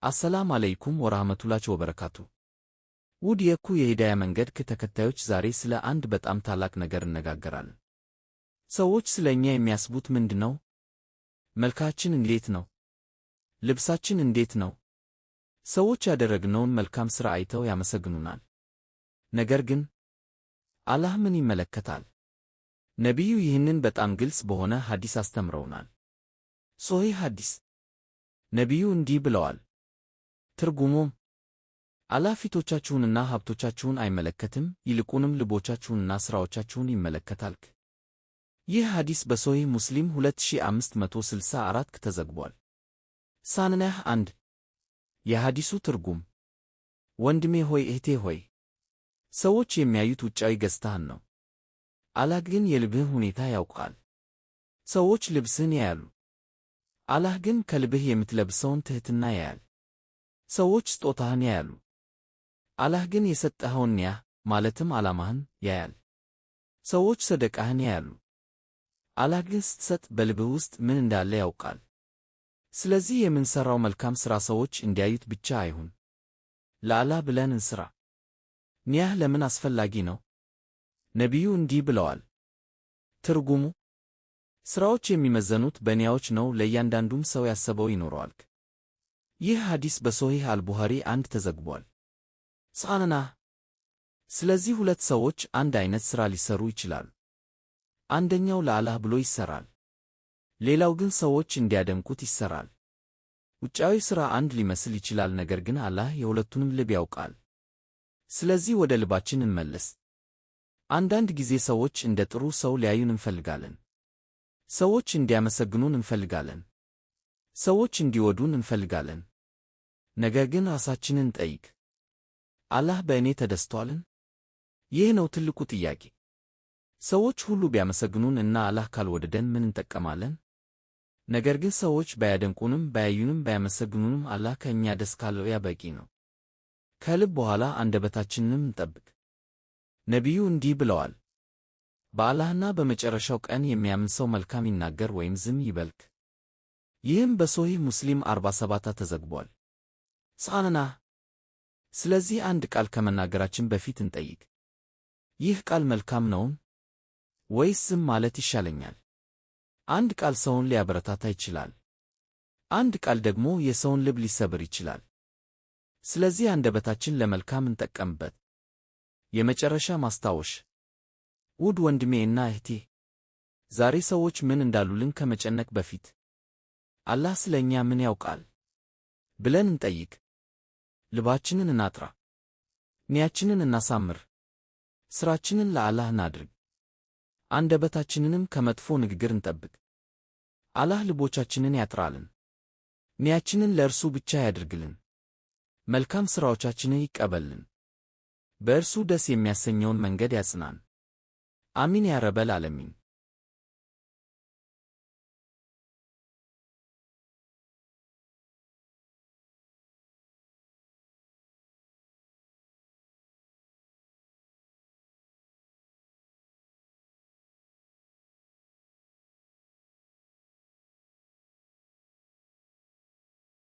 አሰላም አለይኩም ወራህመቱላሂ ወበረካቱ። ውድ የኩ የሂዳያ መንገድ ተከታዮች ዛሬ ስለ አንድ በጣም ታላቅ ነገር እነጋገራለን። ሰዎች ስለ እኛ የሚያስቡት ምንድነው? መልካችን እንዴት ነው? ልብሳችን እንዴት ነው? ሰዎች ያደረግነውን መልካም ሥራ አይተው ያመሰግኑናል። ነገር ግን አላህ ምን ይመለከታል? ነቢዩ ይህንን በጣም ግልጽ በሆነ ሐዲስ አስተምረውናል። ሶሒህ ሐዲስ። ነቢዩ እንዲህ ብለዋል። ትርጉሙም አላህ ፊቶቻችሁንና ሀብቶቻችሁን አይመለከትም፣ ይልቁንም ልቦቻችሁንና ሥራዎቻችሁን ይመለከታል። ይህ ሐዲስ በሶሒህ ሙስሊም 2564 ተዘግቧል። ሳንናህ 1 የሐዲሱ ትርጉም ወንድሜ ሆይ እህቴ ሆይ፣ ሰዎች የሚያዩት ውጫዊ ገጽታህን ነው። አላህ ግን የልብህን ሁኔታ ያውቃል። ሰዎች ልብስህን ያያሉ፣ አላህ ግን ከልብህ የምትለብሰውን ትሕትና ያያል። ሰዎች ስጦታህን ያያሉ፣ አላህ ግን የሰጠኸውን ኒያ ማለትም ዓላማህን ያያል። ሰዎች ሰደቃህን ያያሉ፣ አላህ ግን ስትሰጥ በልብህ ውስጥ ምን እንዳለ ያውቃል። ስለዚህ የምንሠራው መልካም ሥራ ሰዎች እንዲያዩት ብቻ አይሁን፣ ለአላህ ብለን እንሥራ። ኒያህ ለምን አስፈላጊ ነው? ነቢዩ እንዲህ ብለዋል። ትርጉሙ ሥራዎች የሚመዘኑት በኒያዎች ነው፣ ለእያንዳንዱም ሰው ያሰበው ይኖረዋል። ይህ ሐዲስ በሶሒህ አልቡኻሪ 1 ተዘግቧል። ሳንናህ ስለዚህ ሁለት ሰዎች አንድ ዓይነት ሥራ ሊሠሩ ይችላሉ። አንደኛው ለአላህ ብሎ ይሠራል፣ ሌላው ግን ሰዎች እንዲያደንቁት ይሠራል። ውጫዊ ሥራ አንድ ሊመስል ይችላል፣ ነገር ግን አላህ የሁለቱንም ልብ ያውቃል። ስለዚህ ወደ ልባችን እንመለስ። አንዳንድ ጊዜ ሰዎች እንደ ጥሩ ሰው ሊያዩን እንፈልጋለን። ሰዎች እንዲያመሰግኑን እንፈልጋለን። ሰዎች እንዲወዱን እንፈልጋለን። ነገር ግን ራሳችንን እንጠይቅ፣ አላህ በእኔ ተደስቷልን? ይህ ነው ትልቁ ጥያቄ። ሰዎች ሁሉ ቢያመሰግኑን እና አላህ ካልወደደን ምን እንጠቀማለን? ነገር ግን ሰዎች ባያደንቁንም ባያዩንም ባያመሰግኑንም አላህ ከእኛ ደስ ካለው ያ በቂ ነው። ከልብ በኋላ አንደበታችንንም እንጠብቅ። ነቢዩ እንዲህ ብለዋል። በአላህና በመጨረሻው ቀን የሚያምን ሰው መልካም ይናገር ወይም ዝም ይበልክ። ይህም በሶሒህ ሙስሊም 47 ተዘግቧል። ሳንናህ ስለዚህ አንድ ቃል ከመናገራችን በፊት እንጠይቅ፣ ይህ ቃል መልካም ነውን? ወይስ ዝም ማለት ይሻለኛል? አንድ ቃል ሰውን ሊያበረታታ ይችላል። አንድ ቃል ደግሞ የሰውን ልብ ሊሰብር ይችላል። ስለዚህ አንደበታችን ለመልካም እንጠቀምበት። የመጨረሻ ማስታወሻ ውድ ወንድሜ እና እህቴ፣ ዛሬ ሰዎች ምን እንዳሉልን ከመጨነቅ በፊት አላህ ስለ እኛ ምን ያውቃል ብለን እንጠይቅ። ልባችንን እናጥራ፣ ኒያችንን እናሳምር፣ ሥራችንን ለአላህ እናድርግ፣ አንደበታችንንም ከመጥፎ ንግግር እንጠብቅ። አላህ ልቦቻችንን ያጥራልን፣ ኒያችንን ለእርሱ ብቻ ያድርግልን፣ መልካም ሥራዎቻችንን ይቀበልን፣ በእርሱ ደስ የሚያሰኘውን መንገድ ያጽናን። አሚን ያ ረበል ዓለሚን።